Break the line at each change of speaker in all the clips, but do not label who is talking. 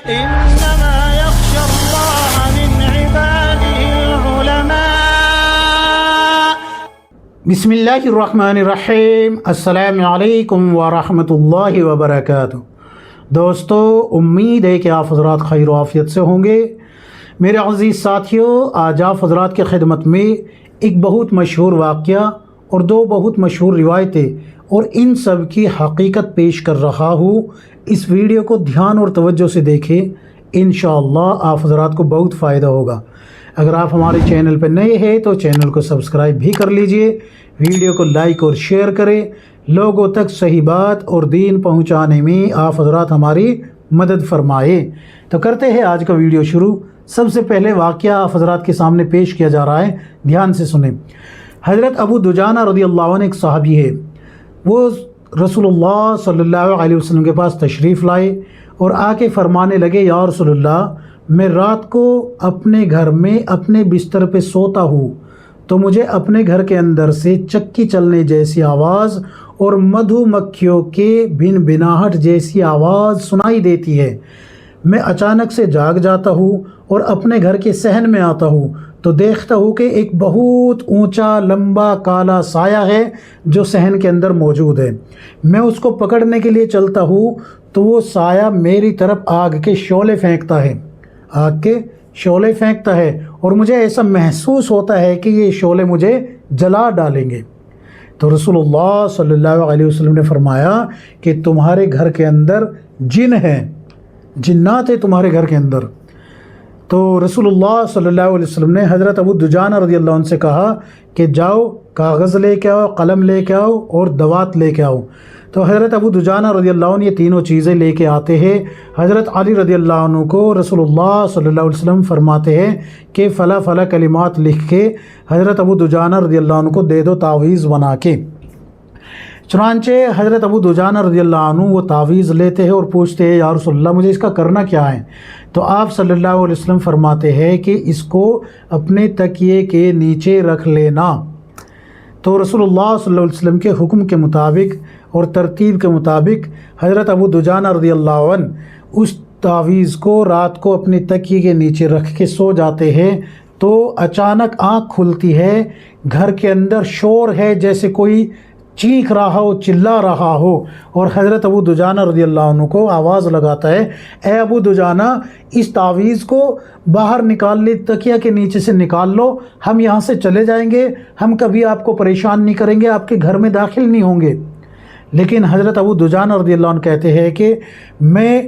إنما يخشى الله من عباده العلماء.
بسم اللہ الرحمن الرحیم. السلام علیکم ورحمۃ اللہ وبرکاتہ. دوستو، امید ہے کہ آپ حضرات خیر و عافیت سے ہوں گے. میرے عزیز ساتھیوں، آج آپ حضرات کی خدمت میں ایک بہت مشہور واقعہ اور دو بہت مشہور روایتیں اور ان سب کی حقیقت پیش کر رہا ہوں. اس ویڈیو کو دھیان اور توجہ سے دیکھیں، انشاءاللہ آپ حضرات کو بہت فائدہ ہوگا. اگر آپ ہمارے چینل پہ نئے ہیں تو چینل کو سبسکرائب بھی کر لیجئے، ویڈیو کو لائک اور شیئر کریں. لوگوں تک صحیح بات اور دین پہنچانے میں آپ حضرات ہماری مدد فرمائیں. تو کرتے ہیں آج کا ویڈیو شروع. سب سے پہلے واقعہ آپ حضرات کے سامنے پیش کیا جا رہا ہے، دھیان سے سنیں. حضرت ابو دجانہ رضی اللہ عنہ ایک صحابی ہے. وہ رسول اللہ صلی اللہ علیہ وسلم کے پاس تشریف لائے اور آ کے فرمانے لگے، یا رسول اللہ، میں رات کو اپنے گھر میں اپنے بستر پہ سوتا ہوں تو مجھے اپنے گھر کے اندر سے چکی چلنے جیسی آواز اور مدھو مکھیوں کے بن بناہٹ جیسی آواز سنائی دیتی ہے. میں اچانک سے جاگ جاتا ہوں اور اپنے گھر کے صحن میں آتا ہوں تو دیکھتا ہوں کہ ایک بہت اونچا لمبا کالا سایہ ہے جو صحن کے اندر موجود ہے. میں اس کو پکڑنے کے لیے چلتا ہوں تو وہ سایہ میری طرف آگ کے شعلے پھینکتا ہے، اور مجھے ایسا محسوس ہوتا ہے کہ یہ شعلے مجھے جلا ڈالیں گے. تو رسول اللہ صلی اللہ علیہ وسلم نے فرمایا کہ تمہارے گھر کے اندر جن ہیں، جنات ہیں تمہارے گھر کے اندر. تو رسول اللہ صلی اللہ علیہ وسلم نے حضرت ابو دجانہ رضی اللہ عنہ سے کہا کہ جاؤ کاغذ لے کے آؤ، قلم لے کے آؤ اور دوات لے کے آؤ. تو حضرت ابو دجانہ رضی اللہ عنہ یہ تینوں چیزیں لے کے آتے ہیں. حضرت علی رضی اللہ عنہ کو رسول اللہ صلی اللہ علیہ وسلم فرماتے ہیں کہ فلاں فلاں کلمات لکھ کے حضرت ابو دجانہ رضی اللہ عنہ کو دے دو تعویذ بنا کے. چنانچہ حضرت ابو دجانہ رضی اللہ عنہ وہ تعویذ لیتے ہیں اور پوچھتے ہیں، یا رسول اللہ مجھے اس کا کرنا کیا ہے؟ تو آپ صلی اللہ علیہ وسلم فرماتے ہیں کہ اس کو اپنے تکیے کے نیچے رکھ لینا. تو رسول اللہ صلی اللہ علیہ وسلم کے حکم کے مطابق اور ترتیب کے مطابق حضرت ابو دجانہ رضی اللہ عنہ اس تعویذ کو رات کو اپنے تکیے کے نیچے رکھ کے سو جاتے ہیں. تو اچانک آنکھ کھلتی ہے، گھر کے اندر شور ہے جیسے کوئی چیخ رہا ہو، چلا رہا ہو، اور حضرت ابو دجانہ رضی اللہ عنہ کو آواز لگاتا ہے، اے ابو دجانہ اس تعویذ کو باہر نکال لے، تکیہ کے نیچے سے نکال لو، ہم یہاں سے چلے جائیں گے، ہم کبھی آپ کو پریشان نہیں کریں گے، آپ کے گھر میں داخل نہیں ہوں گے. لیکن حضرت ابو دجانہ رضی اللہ عنہ کہتے ہیں کہ میں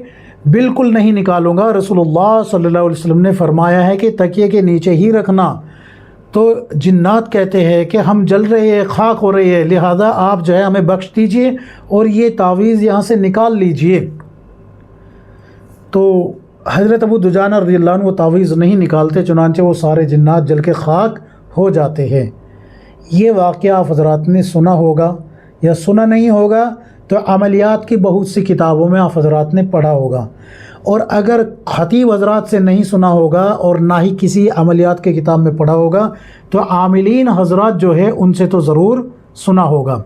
بالکل نہیں نکالوں گا. رسول اللہ صلی اللہ علیہ وسلم نے فرمایا ہے کہ تکیے کے نیچے ہی رکھنا. تو جنات کہتے ہیں کہ ہم جل رہے ہیں، خاک ہو رہی ہے، لہذا آپ جو ہے ہمیں بخش دیجئے اور یہ تعویذ یہاں سے نکال لیجئے. تو حضرت ابو دجانہ رضی اللہ عنہ وہ تعویذ نہیں نکالتے، چنانچہ وہ سارے جنات جل کے خاک ہو جاتے ہیں. یہ واقعہ آپ حضرات نے سنا ہوگا یا سنا نہیں ہوگا تو عملیات کی بہت سی کتابوں میں آپ حضرات نے پڑھا ہوگا، اور اگر خطیب حضرات سے نہیں سنا ہوگا اور نہ ہی کسی عملیات کے کتاب میں پڑھا ہوگا تو عاملین حضرات جو ہے ان سے تو ضرور سنا ہوگا.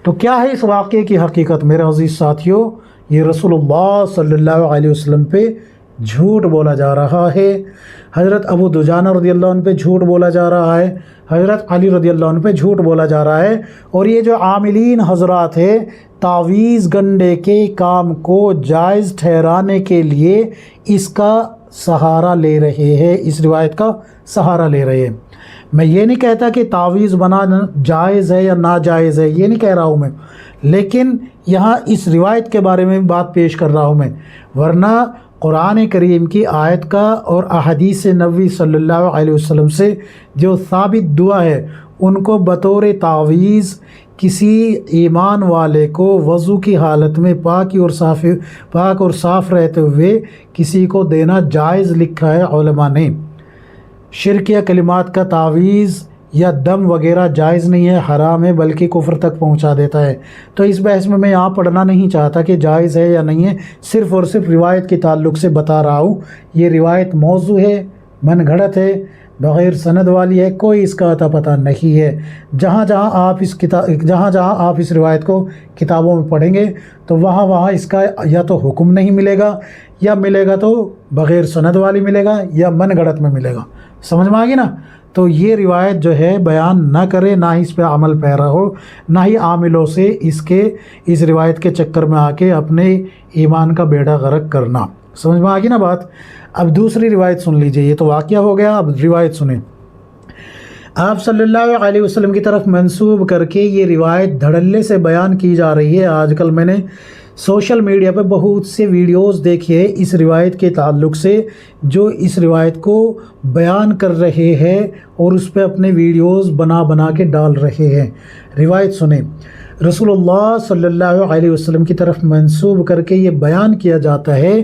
تو کیا ہے اس واقعے کی حقیقت میرے عزیز ساتھیوں؟ یہ رسول اللہ صلی اللہ علیہ وسلم پہ جھوٹ بولا جا رہا ہے، حضرت ابو دجانہ رضی اللہ عنہ پہ جھوٹ بولا جا رہا ہے، حضرت علی رضی اللہ عنہ پہ جھوٹ بولا جا رہا ہے. اور یہ جو عاملین حضرات ہیں تعویذ گنڈے کے کام کو جائز ٹھہرانے کے لیے اس کا سہارا لے رہے ہیں، اس روایت کا سہارا لے رہے ہیں. میں یہ نہیں کہتا کہ تعویذ بنانا جائز ہے یا ناجائز ہے، یہ نہیں کہہ رہا ہوں میں، لیکن یہاں اس روایت کے بارے میں بات پیش کر رہا ہوں میں. ورنہ قرآن کریم کی آیت کا اور احادیث نبوی صلی اللہ علیہ وسلم سے جو ثابت دعا ہے ان کو بطور تعویذ کسی ایمان والے کو وضو کی حالت میں پاک اور صاف رہتے ہوئے کسی کو دینا جائز لکھا ہے علماء نے. شرکیہ کلمات کا تعویذ یا دم وغیرہ جائز نہیں ہے، حرام ہے، بلکہ کفر تک پہنچا دیتا ہے. تو اس بحث میں یہاں پڑھنا نہیں چاہتا کہ جائز ہے یا نہیں ہے، صرف اور صرف روایت کے تعلق سے بتا رہا ہوں. یہ روایت موضوع ہے، من گھڑت ہے، بغیر سند والی ہے، کوئی اس کا اتا پتہ نہیں ہے. جہاں جہاں آپ اس روایت کو کتابوں میں پڑھیں گے تو وہاں اس کا یا تو حکم نہیں ملے گا یا ملے گا تو بغیر سند والی ملے گا یا من گھڑت میں ملے گا. سمجھ میں آ گئی نا؟ تو یہ روایت جو ہے بیان نہ کرے، نہ ہی اس پہ عمل پیرا ہو، نہ ہی عاملوں سے اس روایت کے چکر میں آ کے اپنے ایمان کا بیڑا غرق کرنا. سمجھ میں آ گئی نا بات؟ اب دوسری روایت سن لیجئے. یہ تو واقعہ ہو گیا، اب روایت سنیں. آپ صلی اللہ علیہ وسلم کی طرف منسوب کر کے یہ روایت دھڑلے سے بیان کی جا رہی ہے. آج کل میں نے سوشل میڈیا پہ بہت سے ویڈیوز دیکھے اس روایت کے تعلق سے، جو اس روایت کو بیان کر رہے ہیں اور اس پہ اپنے ویڈیوز بنا کے ڈال رہے ہیں. روایت سنیں. رسول اللہ صلی اللہ علیہ وسلم کی طرف منسوب کر کے یہ بیان کیا جاتا ہے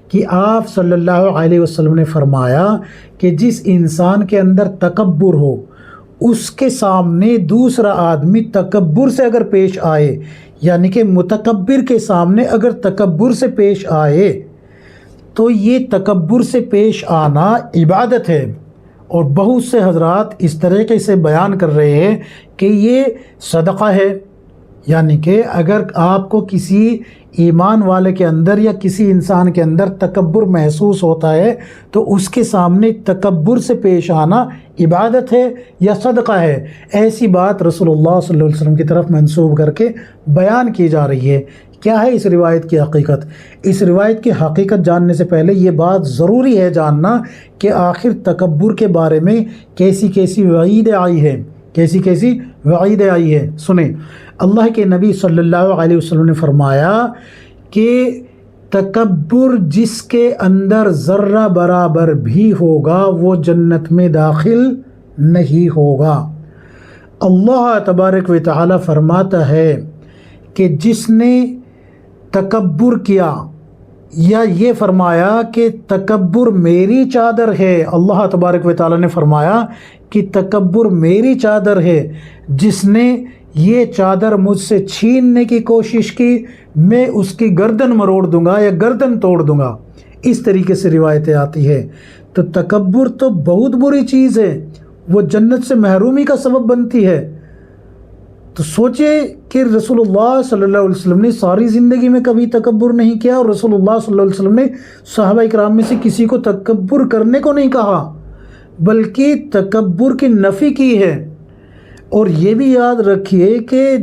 کہ آپ صلی اللہ علیہ وسلم نے فرمایا کہ جس انسان کے اندر تکبر ہو، اس کے سامنے دوسرا آدمی تکبر سے اگر پیش آئے، یعنی کہ متکبر کے سامنے اگر تکبر سے پیش آئے تو یہ تکبر سے پیش آنا عبادت ہے. اور بہت سے حضرات اس طریقے سے بیان کر رہے ہیں کہ یہ صدقہ ہے. یعنی کہ اگر آپ کو کسی ایمان والے کے اندر یا کسی انسان کے اندر تکبر محسوس ہوتا ہے تو اس کے سامنے تکبر سے پیش آنا عبادت ہے یا صدقہ ہے. ایسی بات رسول اللہ صلی اللہ علیہ وسلم کی طرف منسوب کر کے بیان کی جا رہی ہے. کیا ہے اس روایت کی حقیقت؟ اس روایت کی حقیقت جاننے سے پہلے یہ بات ضروری ہے جاننا کہ آخر تکبر کے بارے میں کیسی وعیدیں آئی ہے، کیسی وعیدیں آئی ہے. سنیں. اللہ کے نبی صلی اللہ علیہ وسلم نے فرمایا کہ تکبر جس کے اندر ذرہ برابر بھی ہوگا وہ جنت میں داخل نہیں ہوگا. اللہ تبارک و تعالی فرماتا ہے کہ جس نے تکبر کیا، یا یہ فرمایا کہ تکبر میری چادر ہے. اللہ تبارک و تعالی نے فرمایا کہ تکبر میری چادر ہے، جس نے یہ چادر مجھ سے چھیننے کی کوشش کی میں اس کی گردن مروڑ دوں گا یا گردن توڑ دوں گا. اس طریقے سے روایتیں آتی ہے. تو تکبر تو بہت بری چیز ہے، وہ جنت سے محرومی کا سبب بنتی ہے. تو سوچے کہ رسول اللہ صلی اللہ علیہ وسلم نے ساری زندگی میں کبھی تکبر نہیں کیا، اور رسول اللہ صلی اللہ علیہ وسلم نے صحابہ اکرام میں سے کسی کو تکبر کرنے کو نہیں کہا، بلکہ تکبر کی نفی کی ہے. اور یہ بھی یاد رکھیے کہ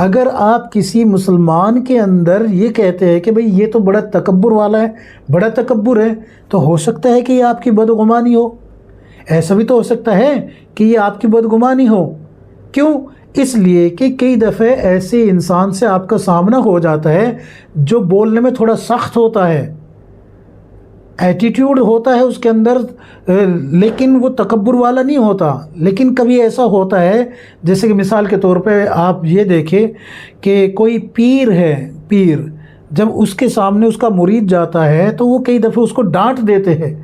اگر آپ کسی مسلمان کے اندر یہ کہتے ہیں کہ بھئی یہ تو بڑا تکبر والا ہے، بڑا تکبر ہے، تو ہو سکتا ہے کہ یہ آپ کی بدگمانی ہو. ایسا بھی تو ہو سکتا ہے کہ یہ آپ کی بدگمانی ہو. کیوں؟ اس لیے کہ کئی دفعہ ایسے انسان سے آپ کا سامنا ہو جاتا ہے جو بولنے میں تھوڑا سخت ہوتا ہے، ایٹیٹیوڈ ہوتا ہے اس کے اندر، لیکن وہ تکبر والا نہیں ہوتا. لیکن کبھی ایسا ہوتا ہے، جیسے کہ مثال کے طور پہ آپ یہ دیکھیں کہ کوئی پیر ہے، پیر جب اس کے سامنے اس کا مرید جاتا ہے تو وہ کئی دفعہ اس کو ڈانٹ دیتے ہیں.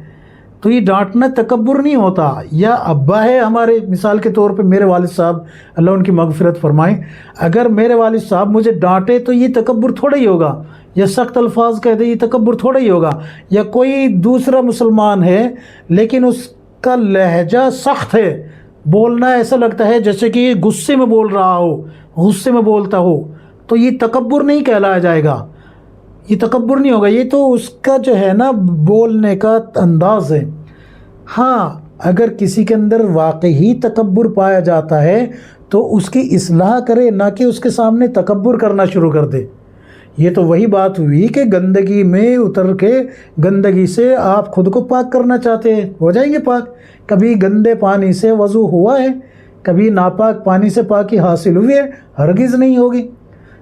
تو یہ ڈانٹنا تکبر نہیں ہوتا. یا ابا ہے ہمارے، مثال کے طور پہ میرے والد صاحب اللہ ان کی مغفرت فرمائیں، اگر میرے والد صاحب مجھے ڈانٹے تو یہ تکبر تھوڑا ہی ہوگا، یا سخت الفاظ کہہ دے یہ تکبر تھوڑا ہی ہوگا. یا کوئی دوسرا مسلمان ہے لیکن اس کا لہجہ سخت ہے، بولنا ایسا لگتا ہے جیسے کہ یہ غصے میں بول رہا ہو، غصے میں بولتا ہو، تو یہ تکبر نہیں کہلایا جائے گا، یہ تکبر نہیں ہوگا. یہ تو اس کا جو ہے نا بولنے کا انداز ہے. ہاں اگر کسی کے اندر واقعی تکبر پایا جاتا ہے تو اس کی اصلاح کرے، نہ کہ اس کے سامنے تکبر کرنا شروع کر دے. یہ تو وہی بات ہوئی کہ گندگی میں اتر کے گندگی سے آپ خود کو پاک کرنا چاہتے ہیں، ہو جائیں گے پاک. کبھی گندے پانی سے وضو ہوا ہے، کبھی ناپاک پانی سے پاکی حاصل ہوئی ہے؟ ہرگز نہیں ہوگی.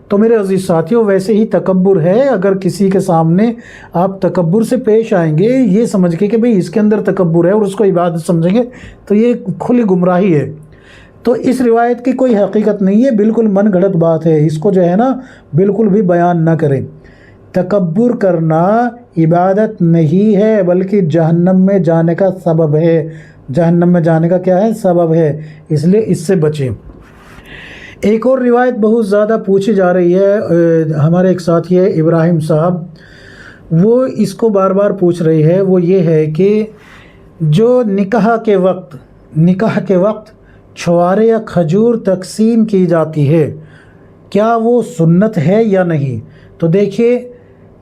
تو میرے عزیز ساتھیوں، ویسے ہی تکبر ہے. اگر کسی کے سامنے آپ تکبر سے پیش آئیں گے یہ سمجھ کے کہ بھئی اس کے اندر تکبر ہے اور اس کو عبادت سمجھیں گے تو یہ کھلی گمراہی ہے. تو اس روایت کی کوئی حقیقت نہیں ہے، بالکل من گھڑت بات ہے. اس کو جو ہے نا بالکل بھی بیان نہ کریں. تکبر کرنا عبادت نہیں ہے بلکہ جہنم میں جانے کا سبب ہے. جہنم میں جانے کا کیا ہے؟ سبب ہے. اس لیے اس سے بچیں. ایک اور روایت بہت زیادہ پوچھی جا رہی ہے. ہمارے ایک ساتھی ہے ابراہیم صاحب، وہ اس کو بار بار پوچھ رہی ہے. وہ یہ ہے کہ جو نکاح کے وقت چھوارے یا کھجور تقسیم کی جاتی ہے، کیا وہ سنت ہے یا نہیں؟ تو دیکھیے،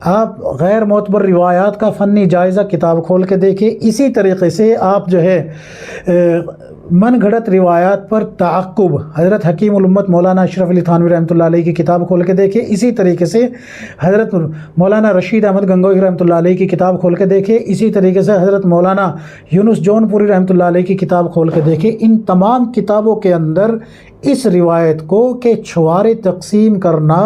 آپ غیر معتبر روایات کا فنی جائزہ کتاب کھول کے دیکھیں. اسی طریقے سے آپ جو ہے من گھڑت روایات پر تعقب حضرت حکیم الامت مولانا اشرف علی تھانوی رحمۃ اللہ علیہ کی کتاب کھول کے دیکھیں. اسی طریقے سے حضرت مولانا رشید احمد گنگوہی رحمۃ اللہ علیہ کی کتاب کھول کے دیکھیں. اسی طریقے سے حضرت مولانا یونس جون پوری رحمۃ اللہ علیہ کی کتاب کھول کے دیکھیں. ان تمام کتابوں کے اندر اس روایت کو کہ چھوارے تقسیم کرنا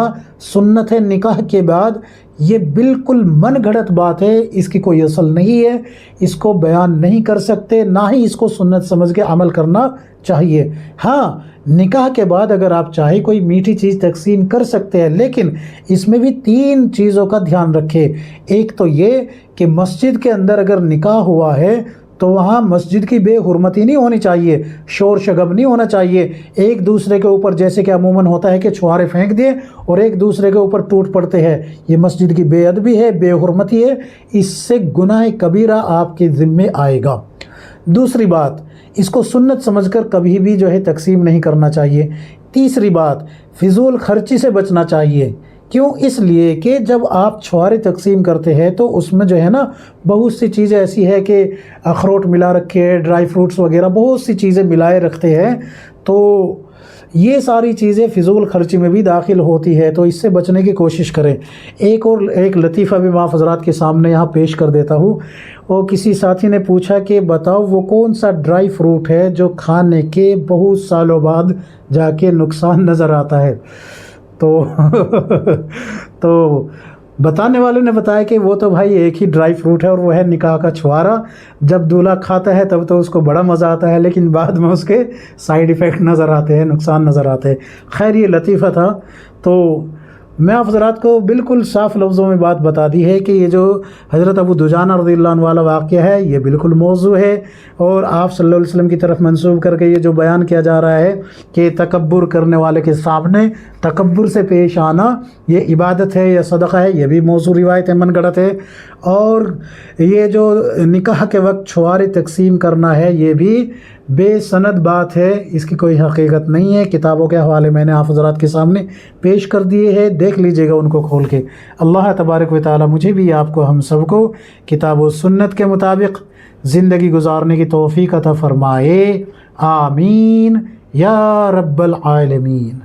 سنت نکاح کے بعد یہ بالکل من گھڑت بات ہے، اس کی کوئی اصل نہیں ہے، اس کو بیان نہیں کر سکتے، نہ ہی اس کو سنت سمجھ کے عمل کرنا چاہیے. ہاں نکاح کے بعد اگر آپ چاہیں کوئی میٹھی چیز تقسیم کر سکتے ہیں، لیکن اس میں بھی 3 چیزوں کا دھیان رکھیں. ایک تو یہ کہ مسجد کے اندر اگر نکاح ہوا ہے تو وہاں مسجد کی بے حرمتی نہیں ہونی چاہیے، شور شگب نہیں ہونا چاہیے. ایک دوسرے کے اوپر جیسے کہ عموماً ہوتا ہے کہ چھوارے پھینک دیے اور ایک دوسرے کے اوپر ٹوٹ پڑتے ہیں، یہ مسجد کی بے ادبی ہے، بے حرمتی ہے، اس سے گناہ کبیرہ آپ کے ذمے آئے گا. دوسری بات، اس کو سنت سمجھ کر کبھی بھی جو ہے تقسیم نہیں کرنا چاہیے. تیسری بات، فضول خرچی سے بچنا چاہیے. کیوں؟ اس لیے کہ جب آپ چھوارے تقسیم کرتے ہیں تو اس میں جو ہے نا بہت سی چیزیں ایسی ہے کہ اخروٹ ملا رکھے، ڈرائی فروٹس وغیرہ بہت سی چیزیں ملائے رکھتے ہیں، تو یہ ساری چیزیں فضول خرچی میں بھی داخل ہوتی ہے، تو اس سے بچنے کی کوشش کریں. ایک لطیفہ بھی میں حضرات کے سامنے یہاں پیش کر دیتا ہوں. وہ کسی ساتھی نے پوچھا کہ بتاؤ وہ کون سا ڈرائی فروٹ ہے جو کھانے کے بہت سالوں بعد جا کے نقصان نظر آتا ہے. تو بتانے والے نے بتایا کہ وہ تو بھائی ایک ہی ڈرائی فروٹ ہے اور وہ ہے نکاح کا چھوارا. جب دولہا کھاتا ہے تب تو اس کو بڑا مزہ آتا ہے، لیکن بعد میں اس کے سائیڈ ایفیکٹ نظر آتے ہیں، نقصان نظر آتے ہیں. خیر یہ لطیفہ تھا. تو میں آپ حضرات کو بالکل صاف لفظوں میں بات بتا دی ہے کہ یہ جو حضرت ابو دجانہ رضی اللہ عنہ والا واقعہ ہے یہ بالکل موضوع ہے، اور آپ صلی اللہ علیہ وسلم کی طرف منسوب کر کے یہ جو بیان کیا جا رہا ہے کہ تکبر کرنے والے کے سامنے تکبر سے پیش آنا یہ عبادت ہے یا صدقہ ہے، یہ بھی موضوع روایت ہے، من گھڑت ہے. اور یہ جو نکاح کے وقت چھوارے تقسیم کرنا ہے یہ بھی بے سند بات ہے، اس کی کوئی حقیقت نہیں ہے. کتابوں کے حوالے میں نے آپ حضرات کے سامنے پیش کر دیے ہیں، دیکھ لیجئے گا ان کو کھول کے. اللہ تبارک و تعالی مجھے بھی آپ کو ہم سب کو کتاب و سنت کے مطابق زندگی گزارنے کی توفیق عطا فرمائے. آمین یا رب العالمین.